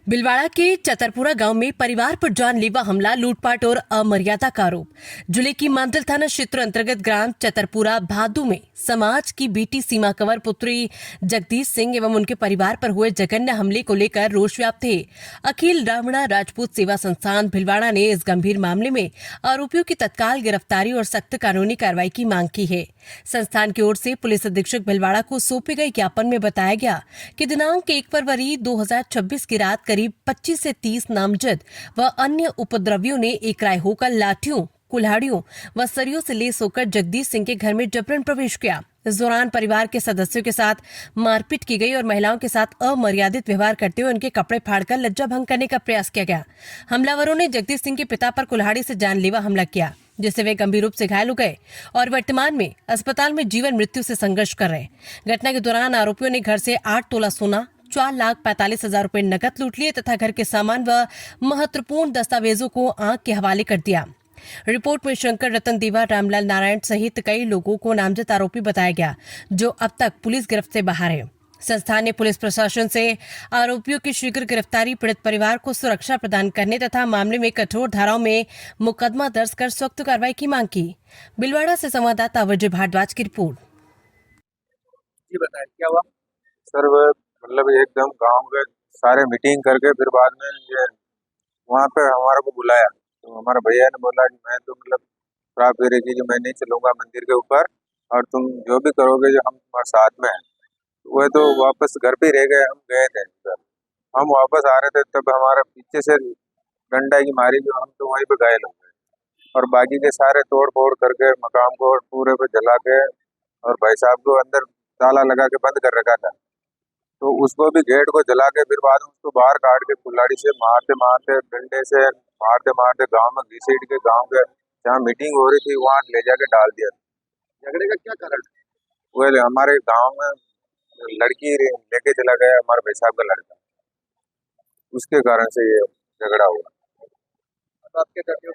भिलवाड़ा के चतरपुरा गांव में परिवार पर जानलेवा हमला, लूटपाट और अमर्यादा का आरोप। जिले की मांडल थाना क्षेत्र अंतर्गत ग्राम चतरपुरा भादू में समाज की बेटी सीमा कंवर पुत्री जगदीश सिंह एवं उनके परिवार पर हुए जघन्य हमले को लेकर रोष व्याप्त है। अखिल रावणा राजपूत सेवा संस्थान भिलवाड़ा ने इस गंभीर मामले में आरोपियों की तत्काल गिरफ्तारी और सख्त कानूनी कार्रवाई की मांग की है। संस्थान की ओर से पुलिस अधीक्षक भिलवाड़ा को सौंपे गए ज्ञापन में बताया गया कि दिनांक 1 फरवरी 2026 की रात करीब 25 से 30 नामजद व अन्य उपद्रवियों ने एक राय होकर लाठियों, कुल्हाड़ियों व सरियों से लेस होकर जगदीश सिंह के घर में जबरन प्रवेश किया। इस दौरान परिवार के सदस्यों के साथ मारपीट की गई और महिलाओं के साथ अमर्यादित व्यवहार करते हुए उनके कपड़े फाड़कर लज्जा भंग करने का प्रयास किया गया। हमलावरों ने जगदीश सिंह के पिता पर कुल्हाड़ी से जानलेवा हमला किया, जिससे वे गंभीर रूप से घायल हो गए और वर्तमान में अस्पताल में जीवन मृत्यु से संघर्ष कर रहे। घटना के दौरान आरोपियों ने घर से 8 तोला सोना, 4,45,000 रुपए नकद लूट लिए तथा घर के सामान व महत्वपूर्ण दस्तावेजों को आंख के हवाले कर दिया। रिपोर्ट में शंकर रतन देवा, रामलाल नारायण सहित कई लोगों को नामजद आरोपी बताया गया, जो अब तक पुलिस गिरफ्त से बाहर है। संस्थान ने पुलिस प्रशासन से आरोपियों की शीघ्र गिरफ्तारी, पीड़ित परिवार को सुरक्षा प्रदान करने तथा मामले में कठोर धाराओं में मुकदमा दर्ज कर सख्त कार्रवाई की मांग की। भिलवाड़ा से संवाददाता विजय भारद्वाज की रिपोर्ट। जी बताएं क्या हुआ सर? वो मतलब एकदम गांव के सारे मीटिंग करके फिर बाद में ये वहाँ पे हमारे को बुलाया, तो हमारा भैया ने बोला कि मैं तो मतलब शराब पी रही थी कि मैं नहीं चलूंगा मंदिर के ऊपर और तुम जो भी करोगे जो हम तुम्हारे साथ में हैं। वह तो वापस घर पे रह गए, हम गए थे सर। हम वापस आ रहे थे तब हमारे पीछे से डंडा की मारी, जो हम तो वहीं पे घायल हो गए और बाकी के सारे तोड़ फोड़ करके मकान को पूरे पे जला के और भाई साहब को अंदर ताला लगा के बंद कर रखा था, तो उसको भी गेट को जला के फिर बाद में उसको बाहर काट के कुल्हाड़ी से मारते मारते, डंडे से मारते मारते गांव में घसीट के गांव के जहाँ मीटिंग हो रही थी वहाँ ले जाके डाल दिया। झगड़े का क्या कारण? वो हमारे गांव में लड़की लेके चला गया हमारे भाई साहब का लड़का, उसके कारण से ये झगड़ा हुआ। तो आप क्या करते हो?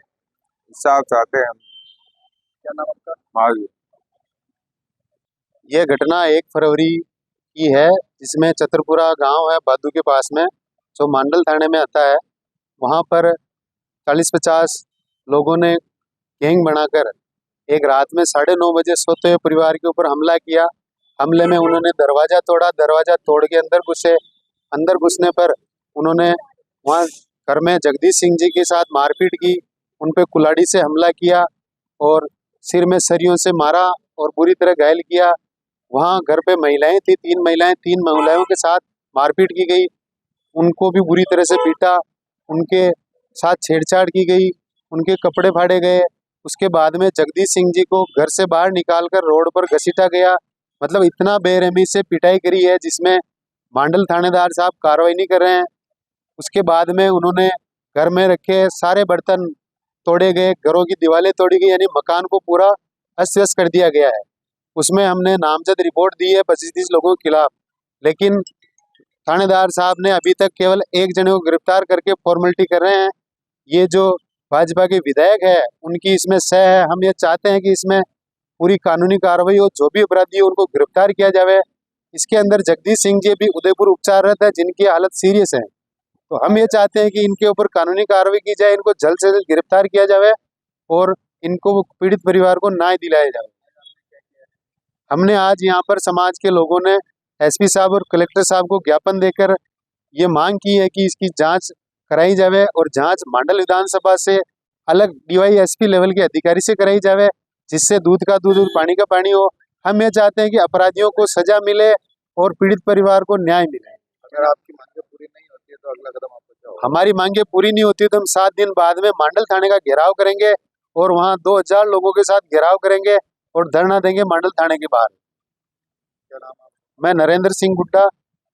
इंसाफ चाहते हैं हम। क्या नाम आपका? महावीर। यह घटना 1 फरवरी की है, जिसमें चतरपुरा गांव है बादू के पास में, जो मांडल थाने में आता है। वहां पर 40-50 लोगों ने गैंग बनाकर एक रात में 9:30 बजे सोते हुए परिवार के ऊपर हमला किया। हमले में उन्होंने दरवाजा तोड़ा, दरवाजा तोड़ के अंदर घुसे। अंदर घुसने पर उन्होंने वहाँ घर में जगदीश सिंह जी के साथ मारपीट की, उन पे कुल्हाड़ी से हमला किया और सिर में सरियों से मारा और बुरी तरह घायल किया। वहाँ घर पे महिलाएं थी, 3 महिलाओं के साथ मारपीट की गई, उनको भी बुरी तरह से पीटा, उनके साथ छेड़छाड़ की गई, उनके कपड़े फाड़े गए। उसके बाद में जगदीश सिंह जी को घर से बाहर निकालकर रोड पर घसीटा गया। मतलब इतना बेरहमी से पिटाई करी है, जिसमें मांडल थानेदार साहब कार्रवाई नहीं कर रहे हैं। उसके बाद में उन्होंने घर में रखे सारे बर्तन तोड़े गए, घरों की दीवारें तोड़ी गई, यानी मकान को पूरा अस्त व्यस्त कर दिया गया है। उसमें हमने नामजद रिपोर्ट दी है 25-30 लोगों के खिलाफ, लेकिन थानेदार साहब ने अभी तक केवल एक जने को गिरफ्तार करके फॉर्मेलिटी कर रहे हैं। ये जो भाजपा के विधायक है उनकी इसमें सह है। हम ये चाहते हैं कि इसमें पूरी कानूनी कार्रवाई हो, जो भी अपराधी है उनको गिरफ्तार किया जाए। इसके अंदर जगदीश सिंह जी भी उदयपुर उपचाररत है, जिनकी हालत सीरियस है, तो हम ये चाहते हैं कि इनके ऊपर कानूनी कार्रवाई की जाए, इनको जल्द से जल्द गिरफ्तार किया जाए और इनको पीड़ित परिवार को न्याय दिलाया जाए। हमने आज यहाँ पर समाज के लोगों ने एसपी साहब और कलेक्टर साहब को ज्ञापन देकर ये मांग की है कि इसकी जांच कराई जाए और जांच मंडल विधानसभा से अलग DYSP लेवल के अधिकारी से कराई जाए, जिससे दूध का दूध और पानी का पानी हो। हम ये चाहते हैं कि अपराधियों को सजा मिले और पीड़ित परिवार को न्याय मिले। अगर आपकी मांगें पूरी नहीं होती है तो अगला कदम आपका क्या होगा? हमारी मांगें पूरी नहीं होती तो हम 7 दिन बाद में मंडल थाने का घेराव करेंगे और वहाँ 2000 लोगों के साथ घेराव करेंगे और धरना देंगे मंडल थाने के बाहर। क्या नाम है? मैं नरेंद्र सिंह गुड्डा,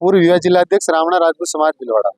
पूर्व युवा जिलाध्यक्ष रावणा राजपूत समाज भिलवाड़ा।